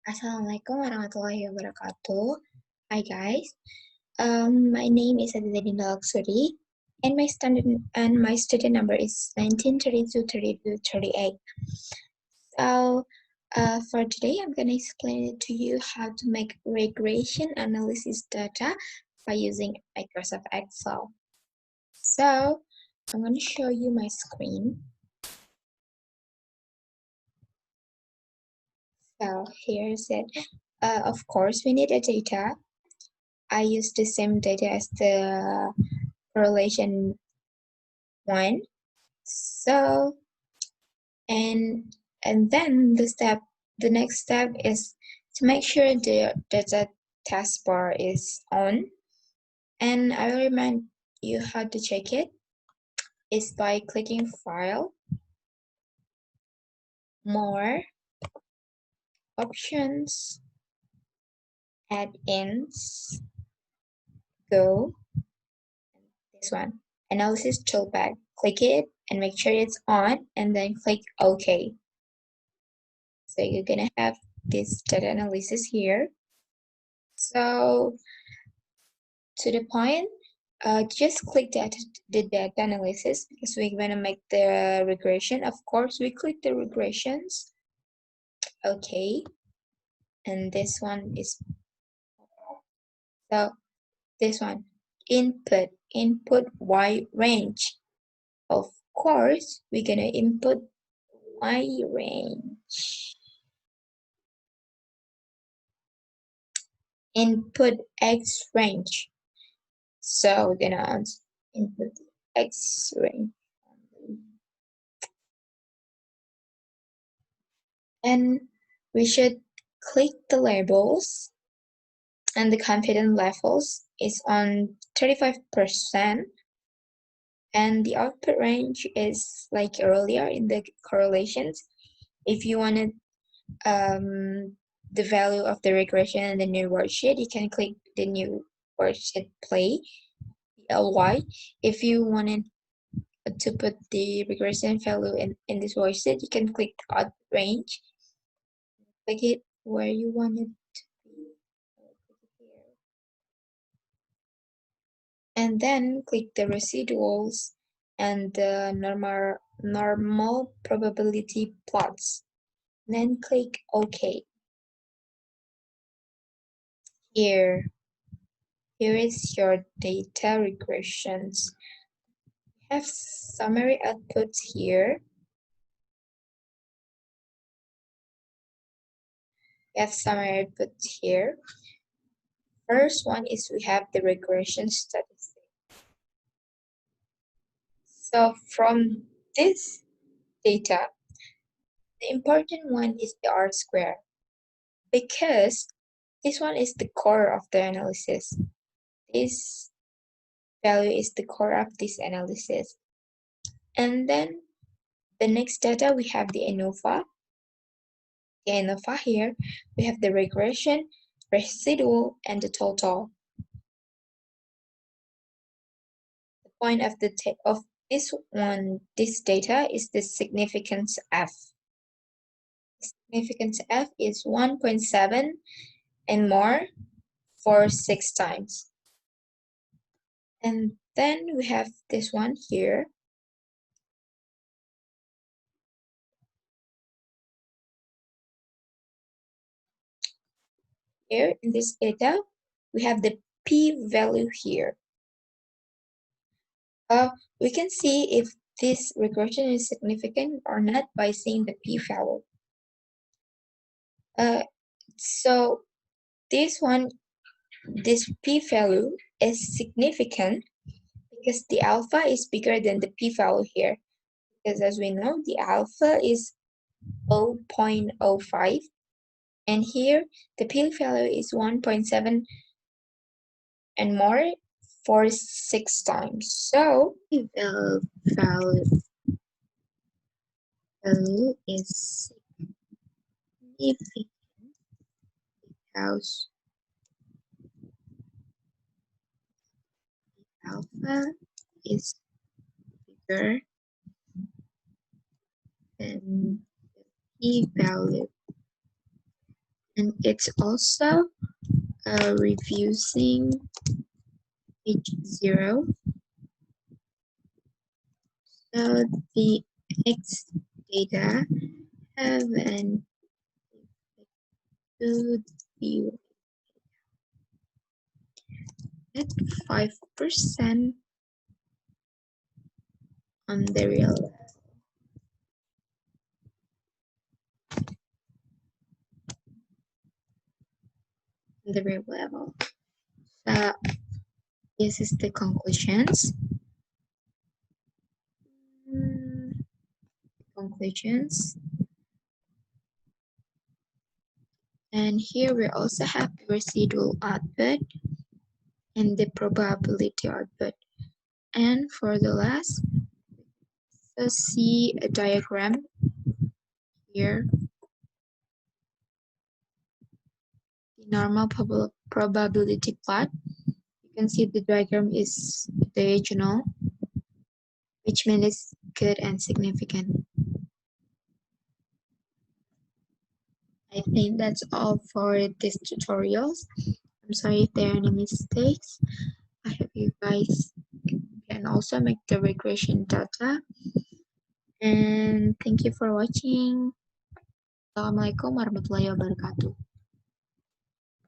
Assalamualaikum warahmatullahi wabarakatuh. Hi guys. My name is Aditya Laksuri, and my student number is 19323238. So, for today, I'm gonna explain it to you how to make regression analysis data by using Microsoft Excel. So, I'm gonna show you my screen. So here's it. Of course, we need a data. I use the same data as the correlation one. So, and then the next step is to make sure the data taskbar is on. And I will remind you how to check it is by clicking File, More, Options, Add-ins, Go, this one, Analysis Toolbar. Click it and make sure it's on, and then click OK. So you're gonna have this data analysis here. So to the point, just click the data analysis because we're gonna make the regression. Of course, we click the regressions. Okay, and this one is so this one input Y range. Of course, we're gonna input Y range. Input X range. So we're gonna input X range. And we should click the labels, and the confidence levels is on 35%, and the output range is like earlier in the correlations. If you wanted the value of the regression in the new worksheet, you can click the new worksheet play, LY. If you wanted to put the regression value in this worksheet, you can click output range, click it where you want it to be. And then click the residuals and the normal probability plots. Then click OK. Here is your data regressions. We have summary outputs here. We have summary outputs here. First one is we have the regression statistic. So from this data, the important one is the R square, because this one is the core of the analysis. This value is the core of this analysis. And then the next data, we have the ANOVA. The ANOVA here, we have the regression, residual, and the total. The point of this data is the significance F. Significance F is 1.7 and more for 6 times. And then we have this one here. Here in this data, we have the p-value here. We can see if this regression is significant or not by seeing the p-value. So this p-value is significant because the alpha is bigger than the p-value here. Because as we know, the alpha is 0.05, and here the p-value is 1.7 and more for 6 times. So the value is significant because alpha is bigger than the p-value. And it's also reducing H0. So the X data have an to the at 5% on the real level. So this is the conclusions. And here we also have the residual output and the probability output. And for the last, let's see a diagram here. The normal probability plot. You can see the diagram is diagonal, which means it's good and significant. I think that's all for these tutorials. I'm sorry if there are any mistakes. I hope you guys can also make the regression data. And thank you for watching. Assalamualaikum warahmatullahi wabarakatuh.